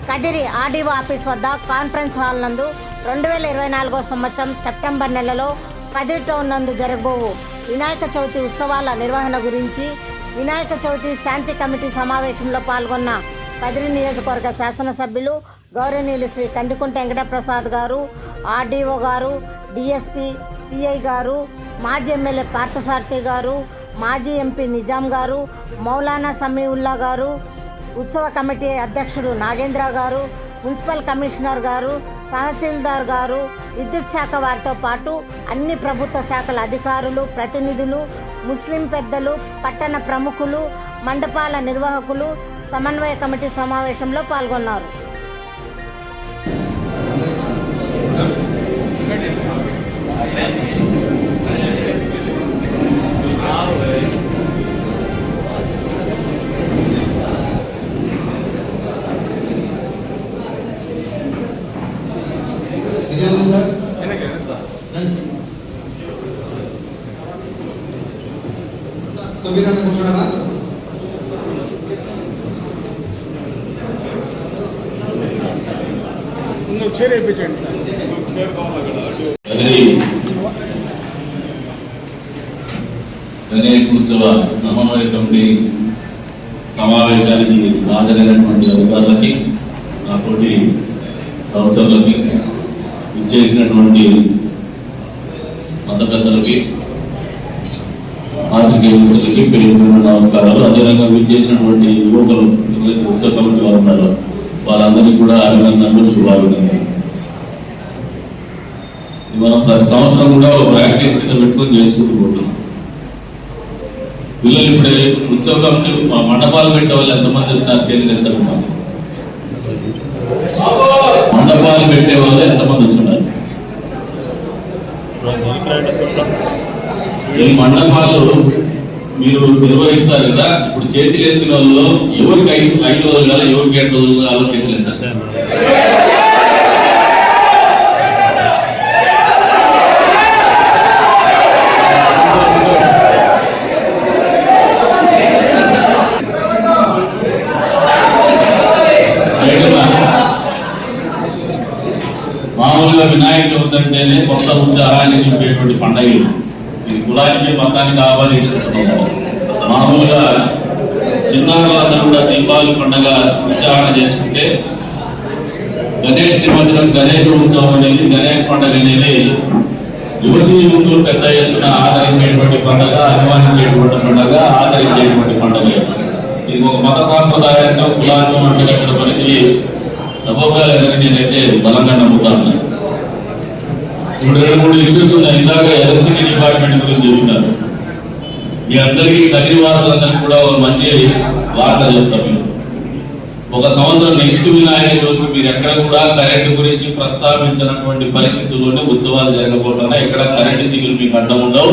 Kadiri RDO office వద్ద conference hall నందు 2024 సంవత్సరం సెప్టెంబర్ నెలలో కదిరి టౌన్ నందు జరగబోవు వినాయక చవితి ఉత్సవాల నిర్వహణ గురించి వినాయక చవితి శాంతి కమిటీ సమావేశంలో పాల్గొన్న కదిరి నియోజకవర్గ శాసనసభ్యులు గౌరవనీయులు శ్రీ కందికుంట వెంకటప్రసాద్ గారు, ఆర్డీఓ గారు, డిఎస్పీ, సిఐ గారు, మాజీ ఎమ్మెల్యే పార్థసారథి గారు, మాజీ ఎంపీ నిజాం గారు, మౌలానా సమీవుల్లా గారు, ఉత్సవ కమిటీ అధ్యక్షుడు నాగేంద్ర గారు, మున్సిపల్ కమిషనర్ గారు, తహసీల్దార్ గారు, విద్యుత్ శాఖ వారితో పాటు అన్ని ప్రభుత్వ శాఖల అధికారులు, ప్రతినిధులు, ముస్లిం పెద్దలు, పట్టణ ప్రముఖులు, మండపాల నిర్వాహకులు సమన్వయ కమిటీ సమావేశంలో పాల్గొన్నారు. గణేష్ ఉత్సవ సమన్వయ కమిటీ సమావేశానికి హాజరైనటువంటి అధికారులకి, నాతోటి సంవత్సరాలకి, ఇచ్చేసినటువంటి మత పెద్దలకి, పాత్రికేయులకి పేరు నమస్కారాలు. అదేవిధంగా విచ్చేసినటువంటి యువకులు ఉత్సవ కమిటీ వారు ఉన్నారు, వాళ్ళందరికీ కూడా అభినందనలు, శుభాభినందనలు. మనం ప్రతి సంవత్సరం కూడా ఒక ప్రాక్టీస్ కింద పెట్టుకొని చేసుకుంటూ పోతున్నాం. పిల్లలు ఇప్పుడే ఉత్సవ కమిటీ మండపాలు పెట్టే వాళ్ళు ఎంతమంది వచ్చినారు? చేతులు ఎంత ఉంటాం? మండపాలు పెట్టే వాళ్ళు ఎంతమంది వచ్చినారు? ఈ మండపాలు మీరు నిర్వహిస్తారు కదా, ఇప్పుడు చేతులు ఎత్తిన వాళ్ళు ఎవరికి 5 రోజులు కాదు, ఎవరికి 7 రోజులు కాదు చేతులు ఎంత? మామూలుగా వినాయక చవితి అంటేనే కొత్త ఉత్సాహాన్ని నింపేటువంటి పండుగ. ఇది కులానికి మతానికి ఆహ్వానించుకుంటున్నాము. మామూలుగా చిన్నారులందరూ కూడా దీపావళి పండుగ ఉత్సాహన చేసుకుంటే, గణేష్ నిమజ్జనం, గణేష్ ఉత్సవం అనేది, గణేష్ పండుగ అనేది యువతీ యువకులు పెద్ద ఎత్తున ఆదరించేటువంటి పండుగ, అభిమానించేటువంటి పండుగ, ఆచరించేటువంటి పండుగ. ఇది ఒక మత సాంప్రదాయంగా కులానికి వంటగట్టిన పనికి సభోగాలని నేనైతే బలంగా నమ్ముతాను. ఇప్పుడు 2-3 ఇష్యూస్ ఉన్నాయి. ఇందాక ఎలక్ట్రిసిటీ డిపార్ట్మెంట్ గురించి చెప్పినారు. మీ అందరికీ, కదిరి వాసులందరికీ కూడా ఒక మంచి వార్త చెప్తాం. ఒక సంవత్సరం నెక్స్ట్ వినాయక చవితి మీరు ఎక్కడ కూడా కరెంటు గురించి ప్రస్తావించినటువంటి పరిస్థితుల్లోనే ఉత్సవాలు జరగబోతున్నాయి. ఎక్కడ కరెంటు సీకులు మీకు అడ్డం ఉండవు.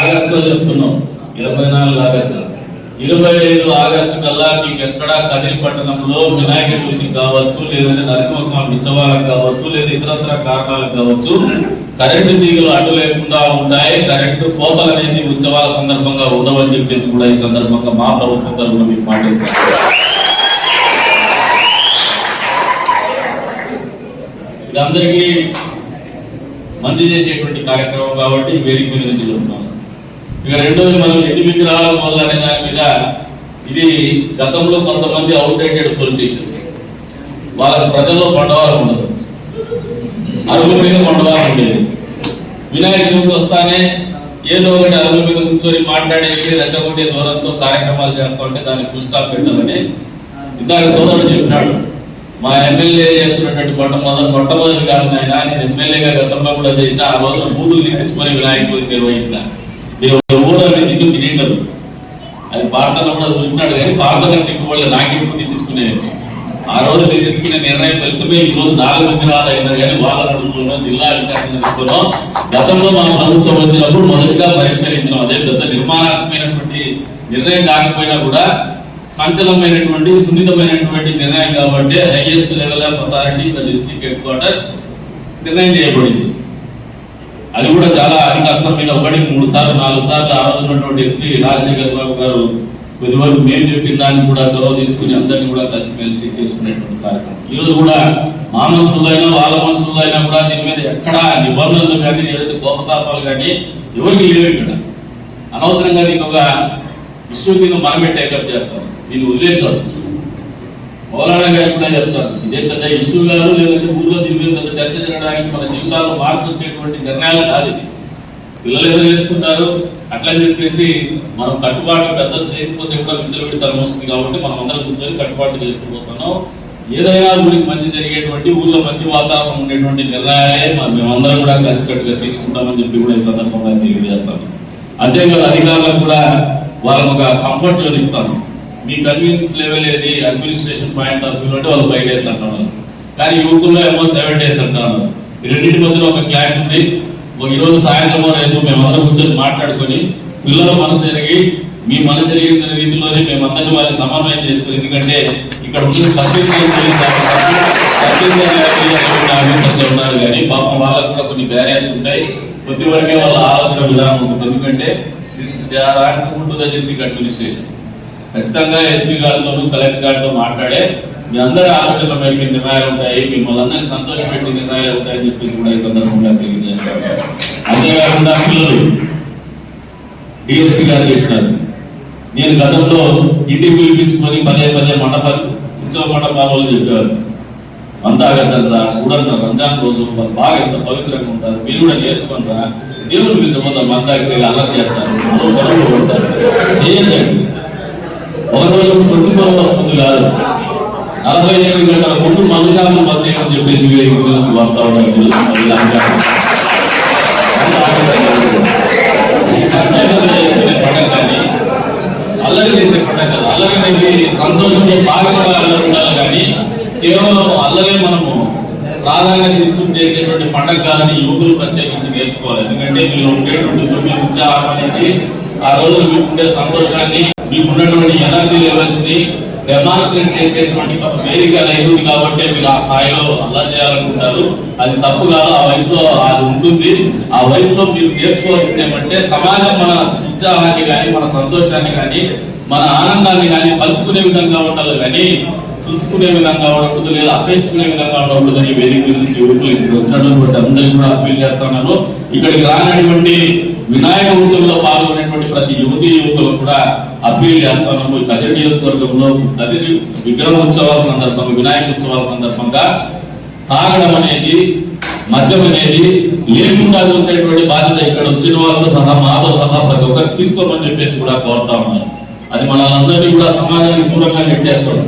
ఆగస్టులో చెప్తున్నాం, 24 ఆగస్టు, 25 ఆగస్టు కల్లా మీకు ఎక్కడ కదిరి పట్టణంలో వినాయక చవితి కావచ్చు, లేదంటే నరసింహస్వామి ఉత్సవాలకు కావచ్చు, లేదా ఇతరత్ర కారణాలకు కావచ్చు, కరెంటు తీగలు అడ్డు లేకుండా ఉంటాయి. కరెంటు కోతలు అనేది ఉత్సవాల సందర్భంగా ఉండవని చెప్పేసి కూడా ఈ సందర్భంగా మా ప్రభుత్వం తరఫున మీకు పాటిస్తారు. ఇది అందరికీ మంచి చేసేటువంటి కార్యక్రమం కాబట్టి వేదిక మీద నుంచి చెప్తున్నాం. ఇక రెండోది, మనం ఎన్ని విగ్రహాల వల్ల అనే దాని మీద, ఇది గతంలో కొంతమంది అవుట్డేటెడ్ పొలిటీషియన్స్, వాళ్ళకి ప్రజల్లో పండవాలు ఉండదు, అరుగుల మీద పండవాలు ఉండేది. వినాయక చవితి వస్తానే ఏదో ఒకటి అరుగుల మీద కూర్చొని మాట్లాడేసి రెచ్చగొట్టే దూరంతో కార్యక్రమాలు చేస్తా ఉంటే దాన్ని ఫుల్ స్టాప్ పెట్టాలని ఇందాక సోదరుడు చెప్పినాడు. మా ఎమ్మెల్యే చేస్తున్నటువంటి మొట్టమొదటి కాదు ఆయన, నేను ఎమ్మెల్యేగా గతంలో కూడా చేసిన. ఆ రోజున పూలు దిక్కించుకొని వినాయక చవితి నిర్వహించిన. ఊరని దిక్కు తినేటది, అది పాటలో కూడా చూసినాడు. కానీ పాటలు తిట్టుకోవాలి, నాకెప్పుడు తీసుకునేది. ఆ రోజు నేను తీసుకునే నిర్ణయం ఫలితమే ఈ రోజు 4 విగ్రహాలు అయినా కానీ వాళ్ళ నడుపులో జిల్లా అధికారులు తీసుకున్నాం. గతంలో మన ప్రభుత్వం వచ్చినప్పుడు మొదటిగా పరిష్కరించడం. అదే పెద్ద నిర్మాణాత్మకమైనటువంటి నిర్ణయం కాకపోయినా కూడా సంచలనమైనటువంటి, సున్నితమైనటువంటి నిర్ణయం కాబట్టి highest level of authority the district head quarters నిర్ణయం చేయబడింది. అది కూడా చాలా అతి కష్టం మీద 1, 3 సార్లు 4 సార్లు ఆ రోజు ఉన్నటువంటి ఎస్పీ రాజశేఖర్ బాబు గారు కొద్దివరకు మేము చెప్పిన దాన్ని కూడా చొరవ తీసుకుని అందరినీ కూడా కలిసిమెలిసి చేసుకునేటువంటి కార్యక్రమం. ఈరోజు కూడా మా మనసులో అయినా వాళ్ళ మనసులో అయినా కూడా దీని మీద ఎక్కడ నిబంధనలు కానీ ఏదైతే కోపతాపాలు కానీ ఎవరికి లేవు. ఇక్కడ అనవసరంగా దీన్ని ఒక ఇష్యూ కింద మనమే టేకప్ చేస్తాం, దీన్ని వదిలేస్తారు. మౌలానా గారు కూడా చెప్తారు, ఇదే పెద్ద ఇష్యూ గారు లేదంటే ఊళ్ళో దీని మీద పెద్ద చర్చ జరగడానికి మన జీవితాల్లో మార్పు వచ్చేటువంటి నిర్ణయాలు కాదు. ఇది పిల్లలు ఏదో చేసుకుంటారు అట్లా చెప్పేసి మనం కట్టుబాటు పెద్దలు చేయకపోతే కూడా విచ్చలవిడితనం వస్తుంది. కాబట్టి మనం అందరం కూర్చొని కట్టుబాటు చేస్తూ పోతున్నాం. ఏదైనా ఊరికి మంచి జరిగేటువంటి ఊళ్ళో మంచి వాతావరణం ఉండేటువంటి నిర్ణయాలే మేమందరం కూడా కలిసికట్టుగా తీసుకుంటామని చెప్పి కూడా ఈ సందర్భంగా తెలియజేస్తాను. అంతేకాదు అధికారులకు కూడా వాళ్ళకు ఒక కంఫర్ట్ జోన్ ఇస్తాను. మీ కన్వీనియన్స్ లెవెల్ ఏది, అడ్మినిస్ట్రేషన్ పాయింట్ ఆఫ్ వ్యూ అంటే వాళ్ళు 5 days అంటున్నారు, కానీ యువకుల్లో ఏమో 7 days అంటున్నారు. ఈ రెండింటి మధ్యలో ఒక క్లాష్ ఉంది. ఈ రోజు సాయంత్రం రేపు మేమందరం కూర్చొని మాట్లాడుకొని పిల్లల మనసు ఎరిగి మీ మనసు ఎరిగిన రీతిలోనే మేమందరినీ వాళ్ళని సమన్వయం చేసుకుని, ఎందుకంటే ఇక్కడ ఉన్నారు కానీ పాపం వాళ్ళకు కూడా కొన్ని బ్యారియర్స్ ఉంటాయి. కొద్ది వరకే వాళ్ళ ఆలోచన విధానం ఉంటుంది. ఎందుకంటే డిస్ట్రిక్ట్ అడ్మినిస్ట్రేషన్ ఖచ్చితంగా ఎస్పీ గారితోనూ కలెక్టర్ గారితో మాట్లాడే మీ అందరి ఆలోచనల మేరకు నిర్ణయాలు ఉంటాయి, మిమ్మల్ని అందరినీ సంతోషపెట్టి నిర్ణయాలు అవుతాయని చెప్పేసి కూడా ఈ సందర్భంగా తెలియజేస్తారు. అంతేకాకుండా పిల్లలు డిఎస్పీ గారు చెప్పినారు, నేను గతంలో ఇంటికి పిలిపించుకొని పదే ఉత్సవ మండపాలు చెప్పేవారు. అంతా కదా చూడండి, రంజాన్ రోజు బాగా ఎంత పవిత్రంగా ఉంటారు, మీరు కూడా నేర్చుకుంటారా, దేవుడు పిలిచిపోతారు, మందాకి అలర్ట్ చేస్తారు, కొడతారు. చేయండి, ఒక రోజు 24 వస్తుంది కాదు, 48 గంటల ముందు మనుషాలను బంధం అని చెప్పేసి వాడుతూ ఉంటారు. చేసుకునే పండుగ కానీ అల్లరి చేసే పండుగ కాదు. అల్లరి అనేది సంతోషంలో భాగంగా అల్లరి ఉండాలి, కానీ కేవలం అల్లరే మనము ప్రాధాన్యత తీసుకుని చేసేటువంటి పండుగ కాదని యువకులు ప్రత్యేకించి నేర్చుకోవాలి. ఎందుకంటే మీరు ఉండేటువంటి ఉత్సాహం అనేది ఆ రోజు మీకు ఉండే సంతోషాన్ని, మీకు ఉన్నటువంటి ఎనర్జీ లెవెల్స్ ని డెమాన్స్ట్రేట్ చేసేటువంటి వేదిక లేదు. కాబట్టి మీరు ఆ స్థాయిలో అల్లరి చేయాలనుకుంటారు, అది తప్పు కాదు. ఆ వయసులో అది ఉంటుంది. ఆ వయసులో మీరు నేర్చుకోవాల్సింది ఏమంటే సమాజం మన ఉత్సాహాన్ని కానీ మన సంతోషాన్ని కానీ మన ఆనందాన్ని కానీ పంచుకునే విధంగా ఉండాలి, కానీ తుంచుకునే విధంగా ఉండకూడదు, లేదా అసహించుకునే విధంగా ఉండకూడదు అని వేదిక నుంచి యువకులు ఇక్కడ వచ్చినటువంటి అందరికీ కూడా అప్పీల్ చేస్తున్నాను. ఇక్కడికి రానటువంటి వినాయక ఉత్సవంలో పాల్గొనేటువంటి ప్రతి యువకులకు కూడా అప్పీల్ చేస్తున్నాము. కదిరి నియోజకవర్గంలో కదిరి విగ్రహ ఉత్సవాల సందర్భంగా, వినాయక ఉత్సవాల సందర్భంగా తాగడం అనేది, మద్యం అనేది లేకుండా చూసేటువంటి బాధ్యత ఇక్కడ వచ్చిన వాళ్ళతో సహా మాతో సహా ప్రతి ఒక్కరు తీసుకోమని చెప్పేసి కూడా కోరుతా ఉన్నారు. అది మనందరినీ కూడా సమాజానికి దూరంగా నెట్టేస్తుంది.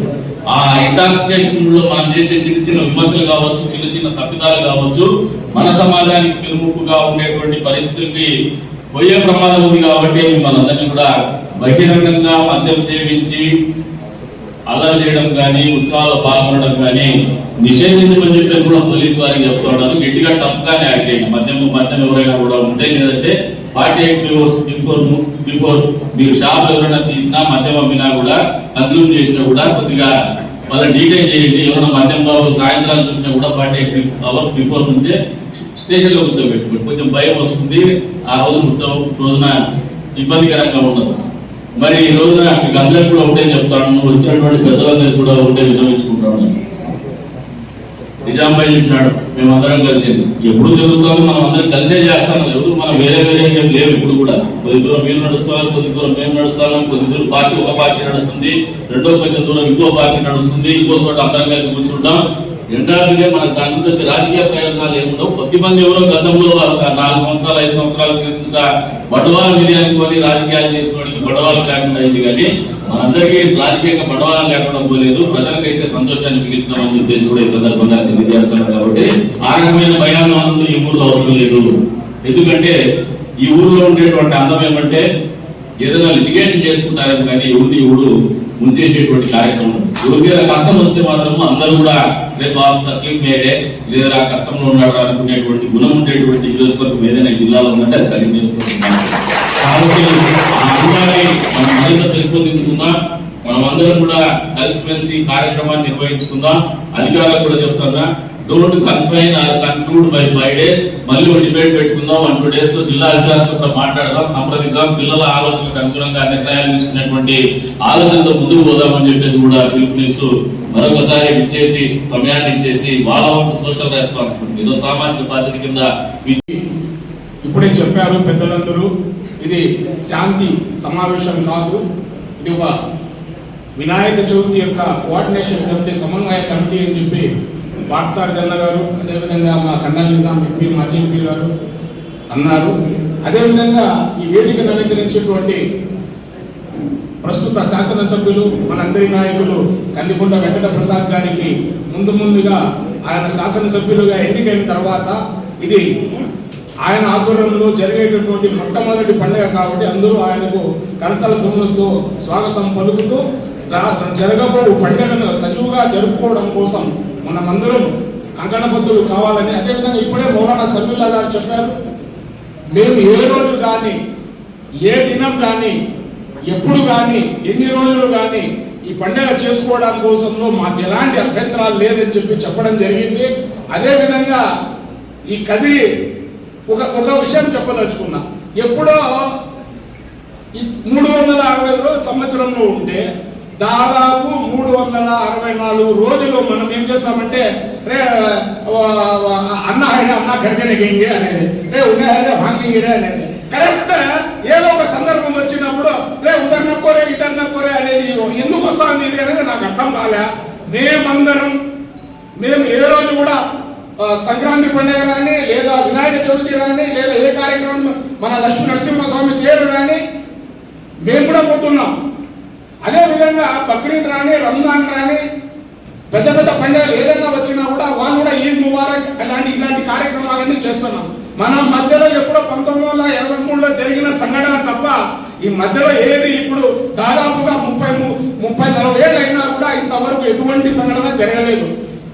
ఆ ఇంటాక్సికేషన్ లో మనం చేసే చిన్న చిన్న విమర్శలు కావచ్చు, చిన్న చిన్న తప్పిదాలు కావచ్చు, మన సమాజానికి పెనుముప్పుగా ఉండేటువంటి పరిస్థితులకి పోయే ప్రమాదం ఉంది. కాబట్టి మనందరినీ కూడా బహిరంగంగా మద్యం సేవించి అల్లరి చేయడం కానీ ఉత్సవాల్లో పాల్గొనడం కానీ నిషేధించమని చెప్పేసి కూడా పోలీసు వారికి చెప్తూ ఉన్నారు. గట్టిగా టఫ్ గానే యాక్ట్ అయ్యింది. మద్యం ఎవరైనా కూడా ఉంటే, లేదంటే 48 hours బిఫోర్ మీరు షాప్ ఎవరైనా తీసినా మద్యం అమ్మినా కూడా కన్స్యూమ్ చేసినా కూడా కొద్దిగా వాళ్ళ డీటెయిల్ చేయండి. ఎవరైనా మద్యం బాబు సాయంత్రాలు చూసినా కూడా 48 hours బిఫోర్ నుంచే స్టేషన్ లో కూర్చోబెట్టుకోండి. కొంచెం భయం వస్తుంది, ఆ రోజు ఉత్సవం రోజున ఇబ్బందికరంగా ఉండదు. మరి ఈ రోజున మీకు అందరికి కూడా ఒకటే చెప్తాను, నువ్వు వచ్చినటువంటి పెద్దలందరికీ కూడా ఒకటే విన్నవించుకుంటాను. నిజాంబాయి చెప్పినాడు, మేమందరం కలిసింది ఎప్పుడు జరుగుతుంది, మనం అందరం కలిసే చేస్తాం. ఎవరు మనం వేరే ఏం లేవు. ఇప్పుడు కూడా కొద్ది దూరం మీరు నడుస్తాం, కొద్ది దూరం మేము నడుస్తాం, కొద్ది దూరం పార్టీ ఒక పార్టీ నడుస్తుంది, రెండో కొంచెం దూరం ఇంకో పార్టీ నడుస్తుంది, ఇంకో చోట అందరం కలిసి కూర్చుంటాం. ఎండాదిగా మనకు దాని గురించి రాజకీయ ప్రయోజనాలు ఏముండవు. కొద్దిమంది ఎవరో గతంలో 4 సంవత్సరాలు 5 సంవత్సరాల క్రింద బడవాల నిర్యానికి కొని రాజకీయాలు చేసుకోవడానికి బడవాలు లేకుండా అయింది, కానీ మనందరికీ రాజకీయంగా బడవాలం లేకుండా పోలేదు. ప్రజలకైతే సంతోషాన్ని మిగిల్చినామని చెప్పేసి కూడా ఈ సందర్భంగా తెలియజేస్తున్నారు. కాబట్టి ఆ రకమైన భయాలను ఈ ఊర్లో అవసరం లేదు. ఎందుకంటే ఈ ఊర్లో ఉండేటువంటి అందం ఏమంటే ఏదైనా లిటిగేషన్ చేసుకుంటారేమో, కానీ ఎవరు ముంచేసేటువంటి కార్యక్రమం. ఎవరికైనా కష్టం వస్తే మాత్రం అందరూ కూడా రేపు బాబు తక్లీఫ్ మేడే, లేదా కష్టంలో ఉన్నాడు అనుకునేటువంటి గుణం ఉండేటువంటి నియోజకవర్గం ఏదైనా జిల్లాలో ఉందంటే అది కలిగి నేర్చుకుంటున్నాం. కాబట్టి ఆ అంశాన్ని మనం మరింత పెంపొందించుకుందాం. మనం అందరం కూడా కలిసిమెలిసి కార్యక్రమాన్ని నిర్వహించుకుందాం. అధికారులకు కూడా చెప్తున్నా, don't confine or conclude by 5 days. మళ్ళీ ఒక డిబేట్ పెట్టుకుందాం, 1-2 days లో జిల్లా అధికారులతో కూడా మాట్లాడదాం, సంప్రదిస్తాం, పిల్లల ఆలోచనకు అనుగుణంగా నిర్ణయాలు తీసుకునేటువంటి ఆలోచనతో ముందుకు పోదామని చెప్పేసి కూడా పిలుపునిస్తూ మరొకసారి ఇచ్చేసి సమయాన్ని ఇచ్చేసి వాళ్ళ వంతు సోషల్ రెస్పాన్సిబిలిటీ ఏదో సామాజిక బాధ్యత కింద ఇప్పుడే చెప్పారు పెద్దలందరూ, ఇది శాంతి సమావేశం కాదు, ఇది ఒక వినాయక చవితి యొక్క కోఆర్డినేషన్ కమిటీ, సమన్వయ కమిటీ అని చెప్పి బాట్సారి జన్న గారు, అదేవిధంగా మా కన్నల్ నిజాం ఎంపీ, మాజీ ఎంపీ గారు అన్నారు. అదేవిధంగా ఈ వేదికను అలంకరించేటువంటి ప్రస్తుత శాసనసభ్యులు, మనందరి నాయకులు కందికొండ వెంకట ప్రసాద్ గారికి ముందుగా ఆయన శాసనసభ్యులుగా ఎన్నికైన తర్వాత ఇది ఆయన ఆధ్వర్యంలో జరిగేటటువంటి మొట్టమొదటి పండుగ కాబట్టి అందరూ ఆయనకు కరతల ధ్వనులతో స్వాగతం పలుకుతూ జరగబో పండుగను సజీవుగా జరుపుకోవడం కోసం మనమందరం కంకణబద్ధులు కావాలని, అదేవిధంగా ఇప్పుడే మౌలానా సభ్యుల్లా గారు చెప్పారు, మేము ఏ రోజు కానీ, ఏ దినం కానీ, ఎప్పుడు కానీ, ఎన్ని రోజులు కానీ ఈ పండుగ చేసుకోవడం కోసంలో మాకు ఎలాంటి అభ్యంతరాలు లేదని చెప్పడం జరిగింది. అదేవిధంగా ఈ కదిరి ఒక విషయం చెప్పదలుచుకున్నా, ఎప్పుడో 365 సంవత్సరంలో ఉంటే దాదాపు 364 రోజులు మనం ఏం చేస్తామంటే రే అన్నా గడిగనగింగే అనేది, రే ఉన్నారే భాంగిగిరే అనేది. కరెక్ట్ ఏదో ఒక సందర్భం వచ్చినప్పుడు రే ఉదర్నకోరే ఇదర్నకోరే అనేది ఎందుకు వస్తుంది ఇది అనేది నాకు అర్థం కాలే. మేము ఏ రోజు కూడా సంక్రాంతి పండుగ కానీ, లేదా వినాయక చవితి కానీ, లేదా ఏ కార్యక్రమం మన లక్ష్మీ నరసింహస్వామి తేరు కానీ మేము కూడా పోతున్నాం. అదేవిధంగా బక్రీద్ రాని, రంజాన్ రాని, పెద్ద పెద్ద పండుగలు ఏదైనా వచ్చినా కూడా వాళ్ళు కూడా ఈద్ ముబారక్ ఇలాంటి కార్యక్రమాలన్నీ చేస్తున్నాం. మన మధ్యలో ఎప్పుడో 1983లో జరిగిన సంఘటన తప్ప ఈ మధ్యలో ఏది ఇప్పుడు దాదాపుగా 30-40 ఏళ్ళు అయినా కూడా ఇంతవరకు ఎటువంటి సంఘటన జరగలేదు.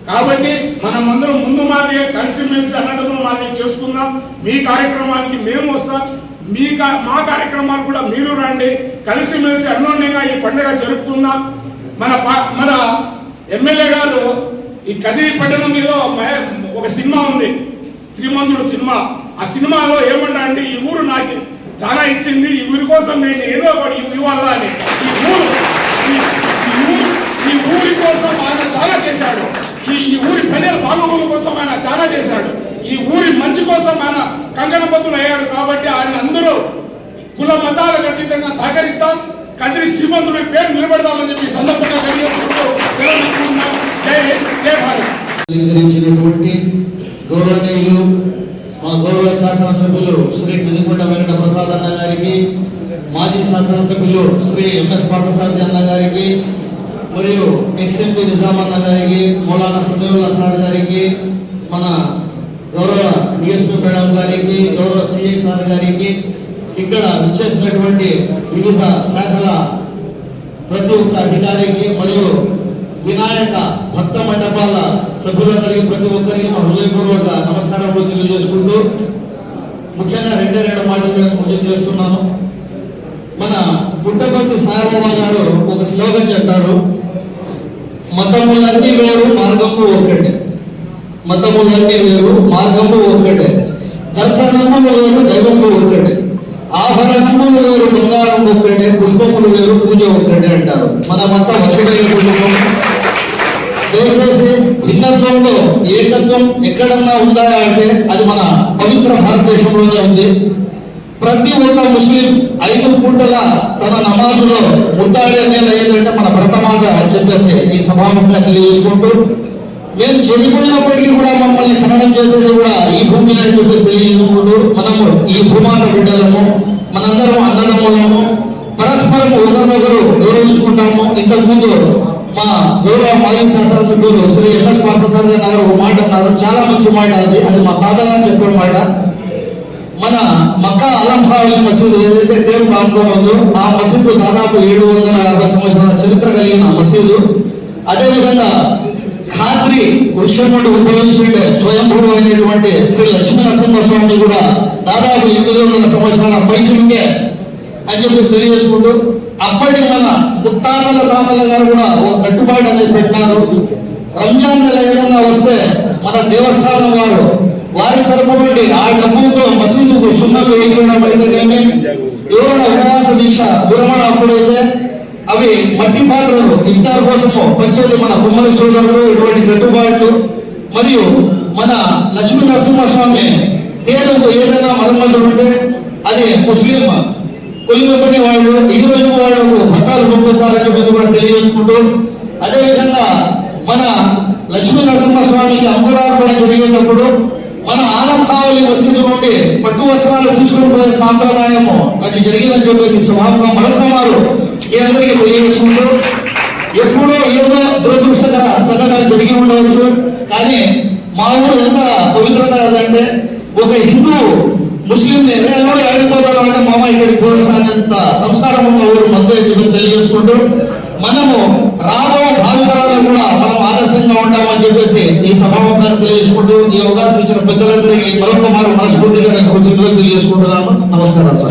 కాబట్టి మనం అందరం ముందు మాదిరి కలిసిమెలిసి అన్నట్టుగా మాదిరి చేసుకుందాం. మీ కార్యక్రమానికి మేము వస్తాం, మా కార్యక్రమాలు కూడా మీరు రండి, కలిసిమెలిసి అన్యోన్యంగా ఈ పండుగ జరుపుకుందాం. మన ఎమ్మెల్యే గారు ఈ కదిరి పట్టణం మీద ఒక సినిమా ఉంది, శ్రీమంతుడు సినిమా. ఆ సినిమాలో ఏమన్నా అండి, ఈ ఊరు నాకు చాలా ఇచ్చింది, ఈ ఊరి కోసం నేను ఏదో ఒకటి ఇవ్వాలా అని. ఈ ఊరి కోసం ఆయన చాలా చేశాడు, ఈ ఊరి ప్రజల బాగోగుల కోసం ఆయన చాలా చేశాడు, ఈ ఊరి మంచి కోసం ఆయన కంకణబద్ధులు అయ్యాడు. కాబట్టి ఆయన అందరూ కుల మతాలకు అతీతంగా సహకరిద్దాం, కదిరి శ్రీమంతుడి పేరు నిలబెడదామని చెప్పి సందర్భంగా తెలియజేసుకుంటూ జై భారత్. గౌరవనీయులు మా గౌరవ శాసనసభ్యులు శ్రీ కందికొండ వెంకట ప్రసాద్ అన్న గారికి, మాజీ శాసనసభ్యులు శ్రీ ఎంఎస్ పార్థసారథి అన్న గారికి, మరియు ఎక్స్ఎంపీ నిజాం అన్న గారికి, మౌలానా సమీవుల్లా సార్ గారికి, మన గౌరవ డిఎస్పీ మేడం గారికి, గౌరవ సిఐ సార్ గారికి, ఇక్కడ విచ్చేసినటువంటి వివిధ శాఖల ప్రతి ఒక్క అధికారికి, మరియు వినాయక భక్త మండపాల సభ్యులందరికీ ప్రతి ఒక్కరికి మా హృదయపూర్వక నమస్కారాలు తెలియజేసుకుంటూ ముఖ్యంగా 2 మాటలు ముందు చేస్తున్నాను. మన పుట్టపర్తి సాయిబాబా గారు ఒక స్లోగన్ చెప్పారు, మతములన్నీ వేరు మార్గము ఒక్కటే. మతములన్నీ వేరు మార్గము ఒక్కటే, దర్శనములు వేరు దైవము ఒక్కటే, ఆభరణములు వేరు బంగారం ఒక్కటే, పుష్పములు వేరు పూజ ఒక్కటే అంటారు. మనమంతా వసుదైవ కుటుంబం. దయచేసి భిన్నత్వంలో ఏకత్వం ఎక్కడన్నా ఉందా అంటే అది మన పవిత్ర భారతదేశంలోనే ఉంది. ప్రతి ఒక్క ముస్లిం 5 పూటల తన నమాజులో ముద్దాడే నేల ఏదంటే మన భరతమాత అని చెప్పేసి ఈ సభాముఖంగా తెలియజేసుకుంటూ, మేము చనిపోయినప్పటికీ కూడా మమ్మల్ని ఖననం చేసేది కూడా ఈ భూమిలో అని చెప్పేసి తెలియజేసుకుంటూ, మనము ఈ భూమాత బిడ్డలము, మనందరం అన్నదమ్ములము, పరస్పరం ఒకరినొకరు గౌరవించుకుంటాము. ఇంతకుముందు మా గౌరవ మాజీ శాసనసభ్యులు శ్రీ ఎంఎస్ పార్థసారథి గారు ఒక మాట అన్నారు, చాలా మంచి మాట. అది మా తాతగారు చెప్పిన మాట. మన మక్కా అలంహావలి మసీదు ఏదైతే తేరు ప్రాంతం ఉందో ఆ మసీదు దాదాపు 750 సంవత్సరాల చరిత్ర కలిగిన మసీదు. అదేవిధంగా ఖాద్రి వృక్షం నుండి ఉద్భవించే స్వయంభూడు అయినటువంటి శ్రీ లక్ష్మీ నరసింహస్వామి కూడా దాదాపు 800 సంవత్సరాల పైచుండే అని చెప్పి తెలియజేసుకుంటూ, అప్పటి మన ముత్తాతల తాతల గారు కూడా ఒక కట్టుబాటు అనేది పెట్టినారు. రంజాన్ నెల ఏదైనా వస్తే మన దేవస్థానం వారి తరపు నుండి ఆ డబ్బులతో మసీదుకు సున్నం వేయించడం అయితేనేమి, ఎవరైనా ఉపవాస దీక్ష విరమణ అప్పుడైతే అవి మట్టి పాత్రలు ఇఫ్తార్ కోసము పంచేది మన కుమ్మరి సోదరులు, ఇటువంటి కట్టుబాట్లు, మరియు మన లక్ష్మీ నరసింహస్వామి తేరుకు ఏదైనా మరమ్మతులు ఉంటే అది ముస్లిం కొలి కంపెనీ వాళ్ళు ఈ రోజు వాళ్లకు భర్తాలు పంపిస్తారని చెప్పేసి కూడా తెలియజేసుకుంటూ, అదేవిధంగా మన లక్ష్మీ నరసింహస్వామికి అంకురార్పణ జరిగేటప్పుడు మన ఆలంకావలి మసీదు నుండి పట్టు వస్త్రాలు తీసుకొని పోయే సాంప్రదాయము అది జరిగిందని చెప్పేసి స్వభావంగా మరొక వారు ఈ అందరికీ తెలియజేసుకుంటూ, ఎప్పుడో ఏదో దురదృష్టకర సంఘటనలు జరిగి ఉండవచ్చు, కానీ మా ఊరు ఎంత పవిత్రత అంటే ఒక హిందూ ముస్లింని ఎవరు ఆడిపోతారు అంటే మామ ఇక్కడికి పోవాల్సినంత సంస్కారం ఉన్న ఊరు మందు చెప్పేసి తెలియజేసుకుంటూ, మనము రాబో భావితరాలకు కూడా మనం ఆదర్శంగా ఉంటామని చెప్పేసి ఈ సభాముఖాన్ని తెలియజేసుకుంటూ, ఈ అవకాశం ఇచ్చిన పెద్దలందరికీ మరొక మారు మనస్ఫూర్తిగా కృతజ్ఞతలు తెలియజేసుకుంటున్నాను. నమస్కారం సార్.